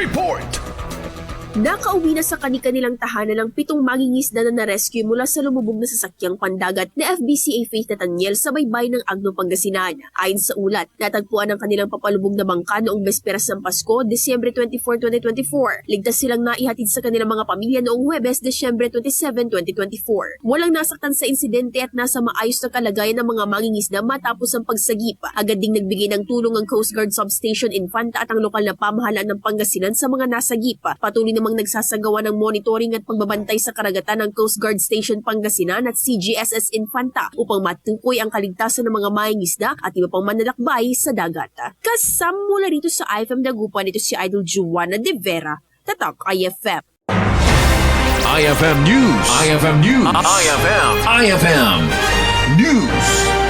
Report! Nakauwi na sa kani-kanilang tahanan ng 7 mangingisda na na-rescue mula sa lumubog na sasakyang pandagat ni FBCA Faith Nathaniel sa baybay ng Agno, Pangasinan. Ayon sa ulat, natagpuan ang kanilang papalubog na bangka noong besperas ng Pasko, Disyembre 24, 2024. Ligtas silang naihatid sa kanilang mga pamilya noong Huwebes, Disyembre 27, 2024. Walang nasaktan sa insidente at nasa maayos na kalagayan ng mga mangingisda matapos ang pagsagip. Agad ding nagbigay ng tulong ang Coast Guard Substation Infanta at ang lokal na pamahalaan ng Pangasinan sa mga nasagip. Patuloy namang nagsasagawa ng monitoring at pagbabantay sa karagatan ng Coast Guard Station Pangasinan at CGSS Infanta upang matukoy ang kaligtasan ng mga mangingisda at iba pang manlalakbay sa dagat. Kasama mula rito sa IFM Dagupan, ito si Idol Juana De Vera, Tatak IFM. IFM News! IFM News! IFM News!